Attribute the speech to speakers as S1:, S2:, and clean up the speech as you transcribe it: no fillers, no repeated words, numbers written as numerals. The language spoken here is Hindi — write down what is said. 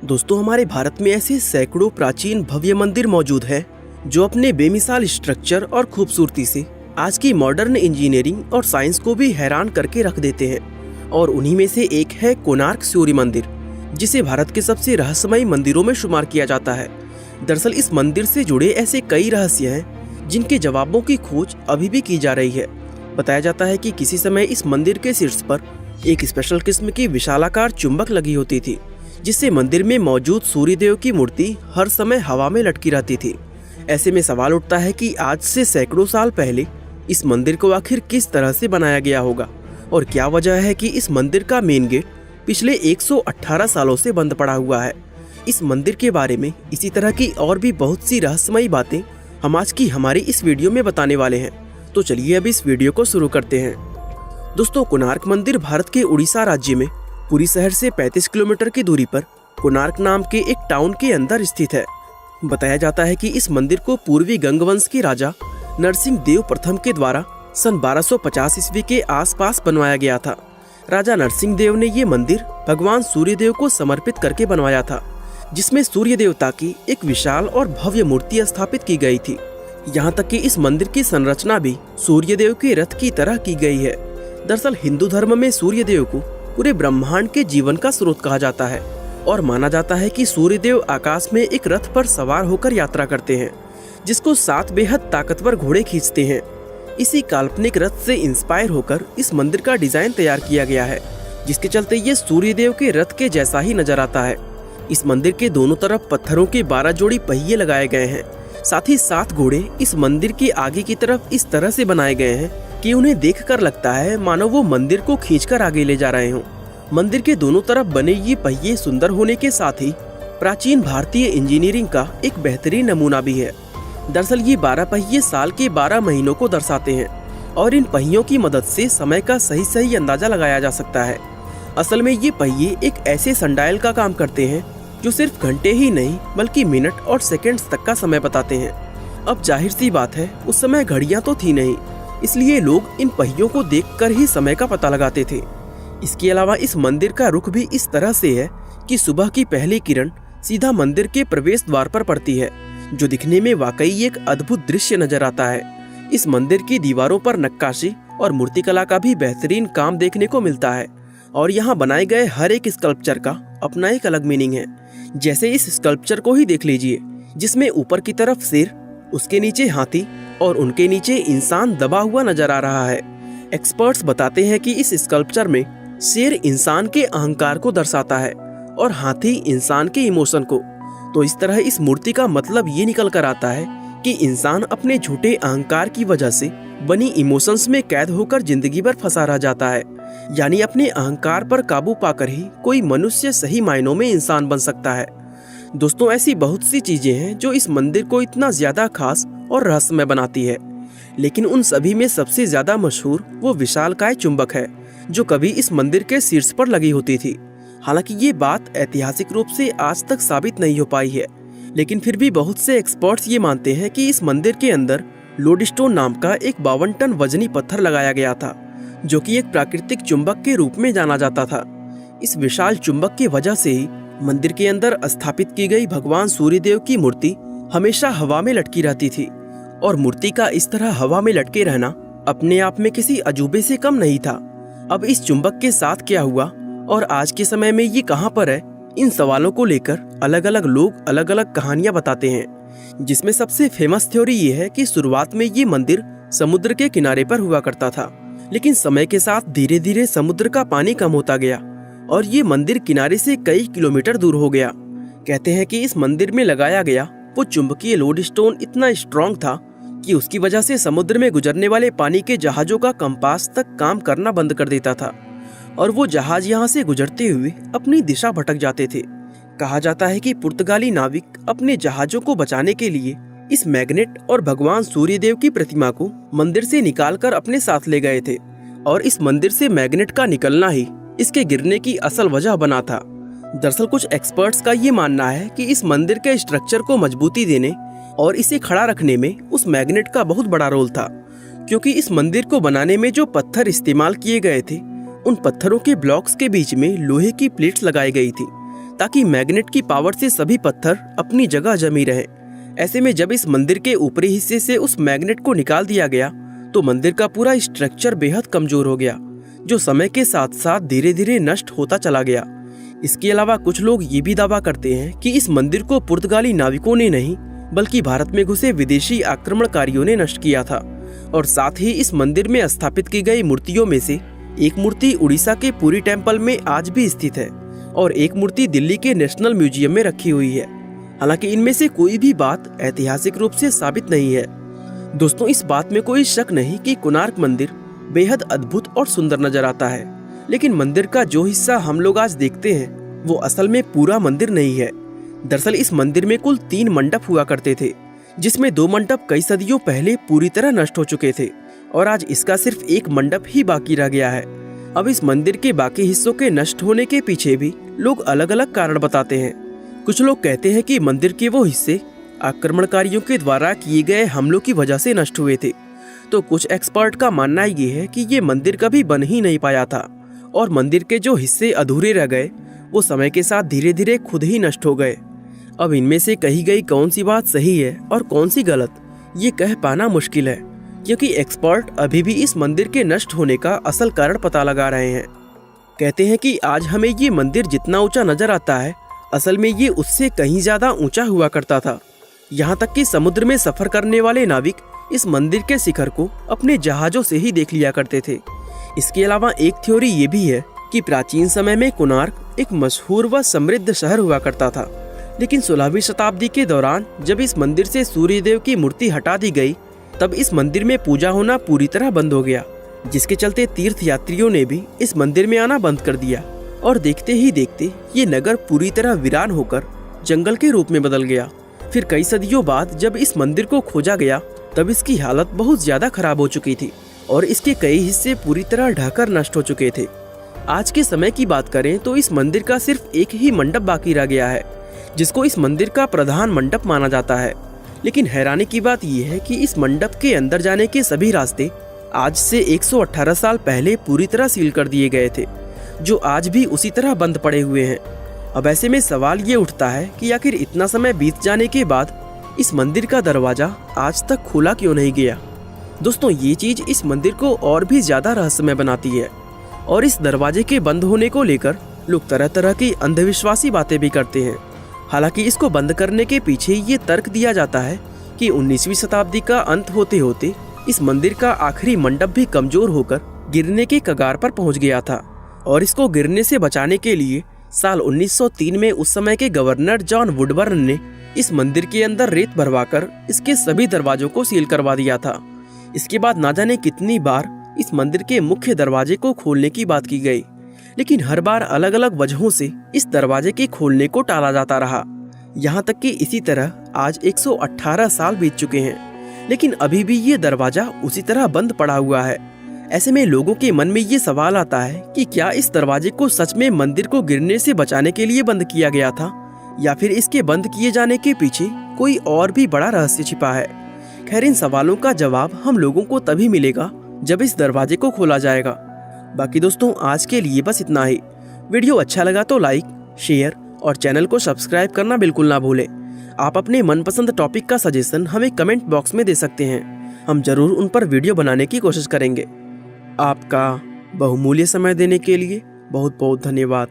S1: दोस्तों, हमारे भारत में ऐसे सैकड़ों प्राचीन भव्य मंदिर मौजूद हैं जो अपने बेमिसाल स्ट्रक्चर और खूबसूरती से आज की मॉडर्न इंजीनियरिंग और साइंस को भी हैरान करके रख देते हैं। और उन्हीं में से एक है कोणार्क सूर्य मंदिर, जिसे भारत के सबसे रहस्यमयी मंदिरों में शुमार किया जाता है। दरअसल इस मंदिर से जुड़े ऐसे कई रहस्य हैं जिनके जवाबों की खोज अभी भी की जा रही है। बताया जाता है कि किसी समय इस मंदिर के शीर्ष पर एक स्पेशल किस्म की विशालाकार चुंबक लगी होती थी, जिससे मंदिर में मौजूद सूर्यदेव की मूर्ति हर समय हवा में लटकी रहती थी। ऐसे में सवाल उठता है कि आज से सैकड़ों साल पहले इस मंदिर को आखिर किस तरह से बनाया गया होगा, और क्या वजह है कि इस मंदिर का मेन गेट पिछले 118 सालों से बंद पड़ा हुआ है। इस मंदिर के बारे में इसी तरह की और भी बहुत सी रहस्यमयी बातें हम आज की हमारी इस वीडियो में बताने वाले हैं। तो चलिए अब इस वीडियो को शुरू करते हैं। दोस्तों, कोणार्क मंदिर भारत के उड़ीसा राज्य में पुरी शहर से 35 किलोमीटर की दूरी पर कोणार्क नाम के एक टाउन के अंदर स्थित है। बताया जाता है कि इस मंदिर को पूर्वी गंगवंश के राजा नरसिंह देव प्रथम के द्वारा सन 1250 ईस्वी के आसपास बनवाया गया था। राजा नरसिंह देव ने ये मंदिर भगवान सूर्यदेव को समर्पित करके बनवाया था, जिसमें सूर्य देवता की एक विशाल और भव्य मूर्ति स्थापित की गई थी। यहाँ तक कि इस मंदिर की संरचना भी सूर्यदेव के रथ की तरह की गई है। दरअसल हिंदू धर्म में सूर्यदेव को पूरे ब्रह्मांड के जीवन का स्रोत कहा जाता है और माना जाता है कि सूर्यदेव आकाश में एक रथ पर सवार होकर यात्रा करते हैं, जिसको 7 बेहद ताकतवर घोड़े खींचते हैं। इसी काल्पनिक रथ से इंस्पायर होकर इस मंदिर का डिजाइन तैयार किया गया है, जिसके चलते ये सूर्यदेव के रथ के जैसा ही नजर आता है। इस मंदिर के दोनों तरफ पत्थरों के 12 जोड़ी पहिए लगाए गए हैं। साथ ही 7 घोड़े इस मंदिर के आगे की तरफ इस तरह से बनाए गए हैं कि उन्हें देखकर लगता है मानो वो मंदिर को खींचकर आगे ले जा रहे हों। मंदिर के दोनों तरफ बने ये पहिए सुंदर होने के साथ ही प्राचीन भारतीय इंजीनियरिंग का एक बेहतरीन नमूना भी है। दरअसल ये 12 पहिए साल के 12 महीनों को दर्शाते हैं और इन पहियों की मदद से समय का सही अंदाजा लगाया जा सकता है। असल में ये पहिए एक ऐसे सनडायल का काम करते हैं जो सिर्फ घंटे ही नहीं बल्कि मिनट और सेकंड्स तक का समय बताते हैं। अब जाहिर सी बात है, उस समय घड़ियां तो थी नहीं, इसलिए लोग इन पहियों को देखकर ही समय का पता लगाते थे। इसके अलावा इस मंदिर का रुख भी इस तरह से है कि सुबह की पहली किरण सीधा मंदिर के प्रवेश द्वार पर पड़ती है, जो दिखने में वाकई एक अद्भुत दृश्य नजर आता है। इस मंदिर की दीवारों पर नक्काशी और मूर्तिकला का भी बेहतरीन काम देखने को मिलता है और यहाँ बनाए गए हर एक स्कल्पचर का अपना एक अलग मीनिंग है। जैसे इस स्कल्पचर को ही देख लीजिए, जिसमें ऊपर की तरफ शेर, उसके नीचे हाथी और उनके नीचे इंसान दबा हुआ नजर आ रहा है। एक्सपर्ट्स बताते हैं कि इस स्कल्पचर में शेर इंसान के अहंकार को दर्शाता है और हाथी इंसान के इमोशन को। तो इस तरह इस मूर्ति का मतलब ये निकल कर आता है कि इंसान अपने झूठे अहंकार की वजह से बनी इमोशंस में कैद होकर जिंदगी भर फंसा रह जाता है। यानी अपने अहंकार पर काबू पाकर ही कोई मनुष्य सही मायनों में इंसान बन सकता है। दोस्तों, ऐसी बहुत सी चीजें हैं जो इस मंदिर को इतना ज्यादा खास और रहस्यमय बनाती है, लेकिन उन सभी में सबसे ज्यादा मशहूर वो विशालकाय चुंबक है जो कभी इस मंदिर के शीर्ष पर लगी होती थी। हालांकि ये बात ऐतिहासिक रूप से आज तक साबित नहीं हो पाई है, लेकिन फिर भी बहुत से एक्सपर्ट्स ये मानते हैं कि इस मंदिर के अंदर लोडस्टोन नाम का एक 52 टन वजनी पत्थर लगाया गया था, जो कि एक प्राकृतिक चुंबक के रूप में जाना जाता था। इस विशाल चुंबक की वजह से ही मंदिर के अंदर स्थापित की गई भगवान सूर्यदेव की मूर्ति हमेशा हवा में लटकी रहती थी, और मूर्ति का इस तरह हवा में लटके रहना अपने आप में किसी अजूबे से कम नहीं था। अब इस चुंबक के साथ क्या हुआ और आज के समय में ये कहां पर है, इन सवालों को लेकर अलग अलग लोग अलग अलग कहानियां बताते हैं, जिसमें सबसे फेमस थ्योरी ये है कि शुरुआत में ये मंदिर समुद्र के किनारे पर हुआ करता था, लेकिन समय के साथ धीरे धीरे समुद्र का पानी कम होता गया और ये मंदिर किनारे से कई किलोमीटर दूर हो गया। कहते हैं कि इस मंदिर में लगाया गया वो चुंबकीय लोडस्टोन इतना स्ट्रॉन्ग था कि उसकी वजह से समुद्र में गुजरने वाले पानी के जहाजों का कंपास तक काम करना बंद कर देता था और वो जहाज यहाँ से गुजरते हुए अपनी दिशा भटक जाते थे। कहा जाता है कि पुर्तगाली नाविक अपने जहाजों को बचाने के लिए इस मैग्नेट और भगवान सूर्यदेव की प्रतिमा को मंदिर से निकालकर अपने साथ ले गए थे और इस मंदिर से मैग्नेट का निकलना ही इसके गिरने की असल वजह बना था। दरअसल कुछ एक्सपर्ट्स का ये मानना है कि इस मंदिर के स्ट्रक्चर को मजबूती देने और इसे खड़ा रखने में उस मैग्नेट का बहुत बड़ा रोल था, क्योंकि इस मंदिर को बनाने में जो पत्थर इस्तेमाल किए गए थे, उन पत्थरों के ब्लॉक्स के बीच में लोहे की प्लेट्स लगाई गई थी, ताकि मैग्नेट की पावर से सभी पत्थर अपनी जगह जमी रहे। ऐसे में जब इस मंदिर के ऊपरी हिस्से से उस मैग्नेट को निकाल दिया गया तो मंदिर का पूरा स्ट्रक्चर बेहद कमजोर हो गया, जो समय के साथ साथ धीरे धीरे नष्ट होता चला गया। इसके अलावा कुछ लोग ये भी दावा करते हैं कि इस मंदिर को पुर्तगाली नाविकों ने नहीं बल्कि भारत में घुसे विदेशी आक्रमणकारियों ने नष्ट किया था। और साथ ही इस मंदिर में स्थापित की गई मूर्तियों में से एक मूर्ति उड़ीसा के पुरी टेम्पल में आज भी स्थित है और एक मूर्ति दिल्ली के नेशनल म्यूजियम में रखी हुई है। हालांकि इनमें से कोई भी बात ऐतिहासिक रूप से साबित नहीं है। दोस्तों, इस बात में कोई शक नहीं कि कोणार्क मंदिर बेहद अद्भुत और सुंदर नजर आता है, लेकिन मंदिर का जो हिस्सा हम लोग आज देखते हैं वो असल में पूरा मंदिर नहीं है। दरअसल इस मंदिर में कुल 3 मंडप हुआ करते थे, जिसमें 2 मंडप कई सदियों पहले पूरी तरह नष्ट हो चुके थे और आज इसका सिर्फ एक मंडप ही बाकी रह गया है। अब इस मंदिर के बाकी हिस्सों के नष्ट होने के पीछे भी लोग अलग अलग कारण बताते हैं। कुछ लोग कहते हैं कि मंदिर के वो हिस्से आक्रमणकारियों के द्वारा किए गए हमलों की वजह से नष्ट हुए थे, तो कुछ एक्सपर्ट का मानना ये है कि ये मंदिर कभी बन ही नहीं पाया था और मंदिर के जो हिस्से अधूरे रह गए वो समय के साथ धीरे धीरे खुद ही नष्ट हो गए। अब इनमें से कही गई कौन सी बात सही है और कौन सी गलत, ये कह पाना मुश्किल है, क्योंकि एक्सपर्ट अभी भी इस मंदिर के नष्ट होने का असल कारण पता लगा रहे हैं। कहते हैं कि आज हमें ये मंदिर जितना ऊंचा नजर आता है, असल में ये उससे कहीं ज्यादा ऊंचा हुआ करता था। यहाँ तक कि समुद्र में सफर करने वाले नाविक इस मंदिर के शिखर को अपने जहाजों से ही देख लिया करते थे। इसके अलावा एक थ्योरी ये भी है कि प्राचीन समय में कोणार्क एक मशहूर व समृद्ध शहर हुआ करता था, लेकिन 16वीं शताब्दी के दौरान जब इस मंदिर से सूर्यदेव की मूर्ति हटा दी गई तब इस मंदिर में पूजा होना पूरी तरह बंद हो गया, जिसके चलते तीर्थ यात्रियों ने भी इस मंदिर में आना बंद कर दिया और देखते ही देखते ये नगर पूरी तरह वीरान होकर जंगल के रूप में बदल गया। फिर कई सदियों बाद जब इस मंदिर को खोजा गया तब इसकी हालत बहुत ज्यादा खराब हो चुकी थी और इसके कई हिस्से पूरी तरह ढहकर नष्ट हो चुके थे। आज के समय की बात करें तो इस मंदिर का सिर्फ एक ही मंडप बाकी रह गया है, जिसको इस मंदिर का प्रधान मंडप माना जाता है। लेकिन हैरानी की बात यह है कि इस मंडप के अंदर जाने के सभी रास्ते आज से 118 साल पहले पूरी तरह सील कर दिए गए थे, जो आज भी उसी तरह बंद पड़े हुए हैं। अब ऐसे में सवाल ये उठता है कि आखिर इतना समय बीत जाने के बाद इस मंदिर का दरवाजा आज तक खोला क्यों नहीं गया। दोस्तों, ये चीज इस मंदिर को और भी ज्यादा रहस्यमय बनाती है और इस दरवाजे के बंद होने को लेकर लोग तरह तरह की अंधविश्वासी बातें भी करते हैं। हालांकि इसको बंद करने के पीछे ये तर्क दिया जाता है कि 19वीं शताब्दी का अंत होते होते इस मंदिर का आखिरी मंडप भी कमजोर होकर गिरने के कगार पर पहुंच गया था और इसको गिरने से बचाने के लिए साल 1903 में उस समय के गवर्नर जॉन वुडबर्न ने इस मंदिर के अंदर रेत भरवाकर इसके सभी दरवाजों को सील करवा दिया था। इसके बाद ना जाने कितनी बार इस मंदिर के मुख्य दरवाजे को खोलने की बात की गई, लेकिन हर बार अलग अलग वजहों से इस दरवाजे के खोलने को टाला जाता रहा। यहाँ तक कि इसी तरह आज 118 साल बीत चुके हैं, लेकिन अभी भी ये दरवाजा उसी तरह बंद पड़ा हुआ है। ऐसे में लोगों के मन में ये सवाल आता है कि क्या इस दरवाजे को सच में मंदिर को गिरने से बचाने के लिए बंद किया गया था, या फिर इसके बंद किए जाने के पीछे कोई और भी बड़ा रहस्य छिपा है। खैर, इन सवालों का जवाब हम लोगों को तभी मिलेगा जब इस दरवाजे को खोला जाएगा। बाकी दोस्तों, आज के लिए बस इतना ही। वीडियो अच्छा लगा तो लाइक, शेयर और चैनल को सब्सक्राइब करना बिल्कुल ना भूलें। आप अपने मनपसंद टॉपिक का सजेशन हमें कमेंट बॉक्स में दे सकते हैं, हम जरूर उन पर वीडियो बनाने की कोशिश करेंगे। आपका बहुमूल्य समय देने के लिए बहुत बहुत धन्यवाद।